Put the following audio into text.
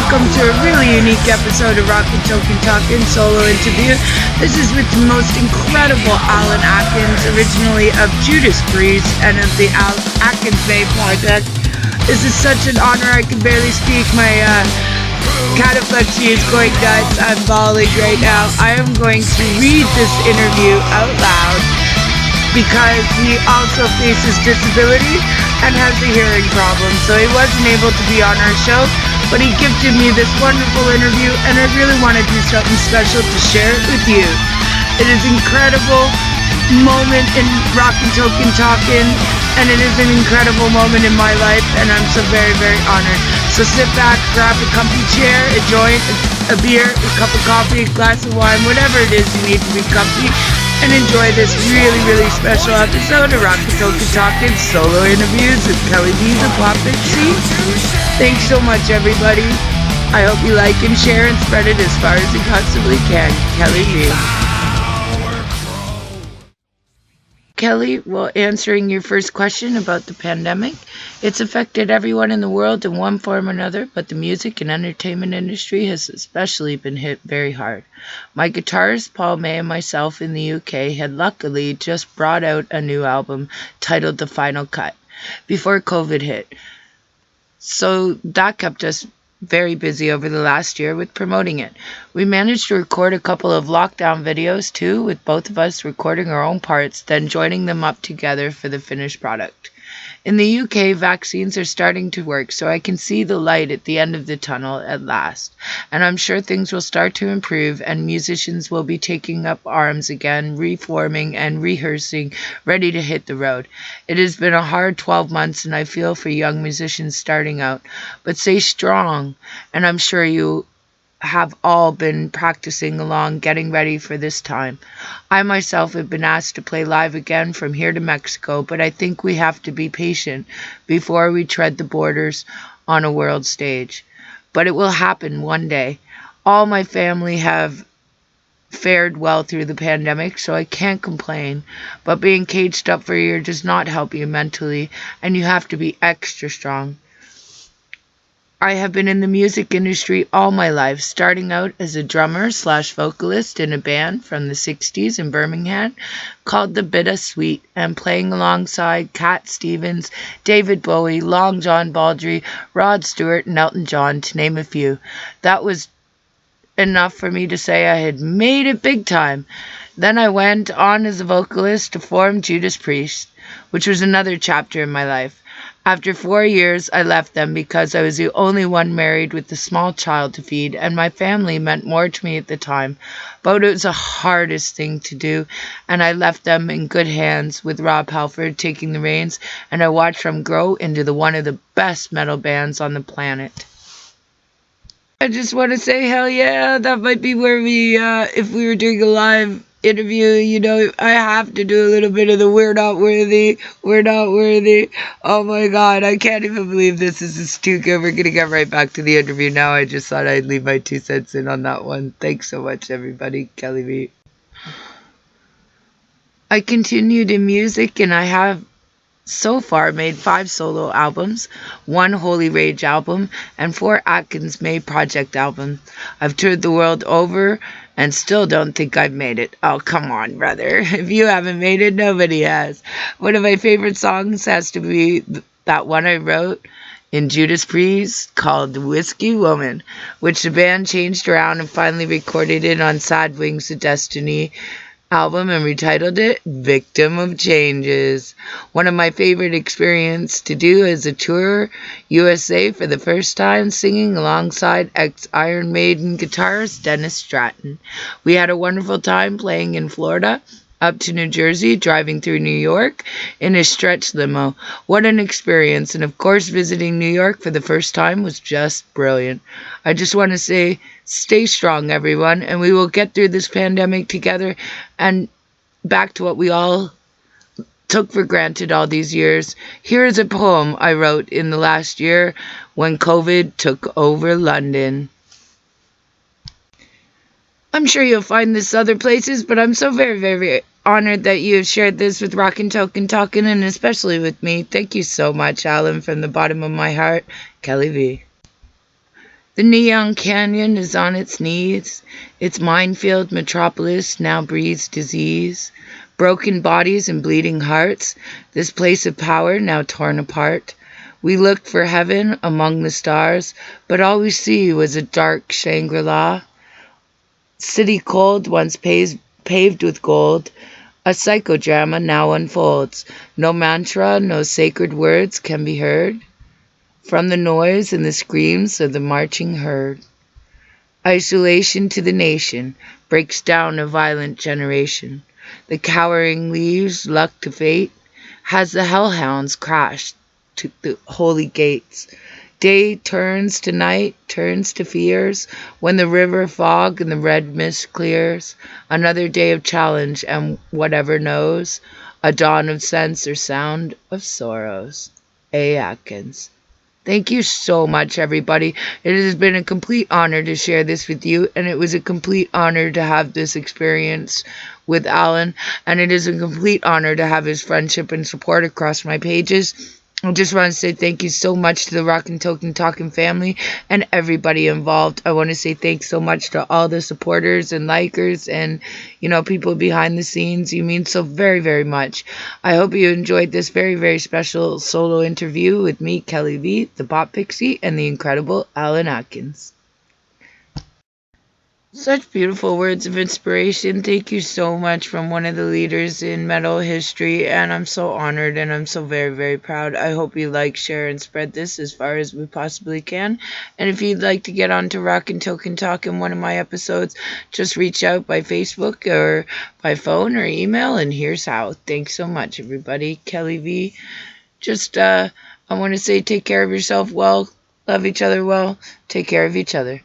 welcome to a really unique episode of TALKn solo interview. This is with the most incredible ATKINS, originally of JUDAS and of the ATKINS project. This is such an honor, I can barely speak. My cataplexy is going nuts. I'm bawling right now. I am going to read this interview out loud because he also faces disability and has a hearing problem, so he wasn't able to be on our show, but he gifted me this wonderful interview, and I really want to do something special to share it with you. It is an incredible moment in TALKn, and it is an incredible moment in my life, and I'm so very, very honored. So sit back, grab a comfy chair, a joint, a beer, a cup of coffee, a glass of wine, whatever it is you need to be comfy, and enjoy this really, really special episode of TALKn solo interviews with Kelly B, the Pop Pixie. Thanks so much, everybody. I hope you like and share and spread it as far as you possibly can. Kelly B. Kelly, well, answering your first question about the pandemic, it's affected everyone in the world in one form or another, but the music and entertainment industry has especially been hit very hard. My guitarist Paul May and myself in the UK had luckily just brought out a new album titled The Final Cut before COVID hit. So that kept us very busy over the last year with promoting it. We managed to record a couple of lockdown videos too, with both of us recording our own parts, then joining them up together for the finished product. In the UK, vaccines are starting to work, so I can see the light at the end of the tunnel at last. And I'm sure things will start to improve and musicians will be taking up arms again, reforming and rehearsing, ready to hit the road. It has been a hard 12 months and I feel for young musicians starting out. But stay strong, and I'm sure you have all been practicing along, getting ready for this time. I myself have been asked to play live again from here to Mexico, but I think we have to be patient before we tread the borders on a world stage. But it will happen one day. All my family have fared well through the pandemic, so I can't complain. But being caged up for a year does not help you mentally, and you have to be extra strong. I have been in the music industry all my life, starting out as a drummer/vocalist in a band from the 60s in Birmingham called the Bittersweet, and playing alongside Cat Stevens, David Bowie, Long John Baldry, Rod Stewart, and Elton John, to name a few. That was enough for me to say I had made it big time. Then I went on as a vocalist to form Judas Priest, which was another chapter in my life. After 4 years, I left them because I was the only one married with a small child to feed, and my family meant more to me at the time. But it was the hardest thing to do, and I left them in good hands with Rob Halford taking the reins, and I watched them grow into one of the best metal bands on the planet. I just want to say, hell yeah, that might be where we, if we were doing a live interview, you know, I have to do a little bit of the we're not worthy. Oh my god, I can't even believe this is a stuka. We're gonna get right back to the interview now. I just thought I'd leave my 2 cents in on that one. Thanks so much, everybody. Kelly B. I continued in music, and I have so far made 5 solo albums, 1 Holy Rage album, and 4 ATKINS made project albums. I've toured the world over and still don't think I've made it. Oh, come on, brother. If you haven't made it, nobody has. One of my favorite songs has to be that one I wrote in Judas Priest called Whiskey Woman, which the band changed around and finally recorded it on Sad Wings of Destiny album and retitled it Victim of Changes. One of my favorite experiences to do is a tour USA for the first time, singing alongside ex-Iron Maiden guitarist Dennis Stratton. We had a wonderful time playing in Florida, up to New Jersey, driving through New York in a stretch limo. What an experience. And of course, visiting New York for the first time was just brilliant. I just want to say, stay strong, everyone, and we will get through this pandemic together and back to what we all took for granted all these years. Here is a poem I wrote in the last year when COVID took over London. I'm sure you'll find this other places, but I'm so very, very honored that you have shared this with TALKn, and especially with me. Thank you so much, Allan, from the bottom of my heart. Kelly V. The Neon Canyon is on its knees. Its minefield metropolis now breeds disease. Broken bodies and bleeding hearts. This place of power now torn apart. We looked for heaven among the stars, but all we see was a dark Shangri-La. City cold, once paved with gold. A psychodrama now unfolds. No mantra, no sacred words can be heard from the noise and the screams of the marching herd. Isolation to the nation breaks down a violent generation. The cowering leaves luck to fate. Has the hellhounds crashed to the holy gates? Day turns to night, turns to fears, when the river fog and the red mist clears. Another day of challenge and whatever knows, a dawn of sense or sound of sorrows. A. Atkins. Thank you so much, everybody. It has been a complete honor to share this with you, and it was a complete honor to have this experience with Allan, and it is a complete honor to have his friendship and support across my pages. I just want to say thank you so much to the ROCKn, TALKn family and everybody involved. I want to say thanks so much to all the supporters and likers and, people behind the scenes. You mean so very, very much. I hope you enjoyed this very, very special solo interview with me, Kelly V, the Pop Pixie, and the incredible Allan Atkins. Such beautiful words of inspiration. Thank you so much from one of the leaders in metal history, and I'm so honored and I'm so very, very proud. I hope you like, share, and spread this as far as we possibly can. And if you'd like to get on to ROCKn, TALKn Talk in one of my episodes, just reach out by Facebook or by phone or email, and here's how. Thanks so much, everybody. Kelly V. I want to say take care of yourself well, love each other well, take care of each other.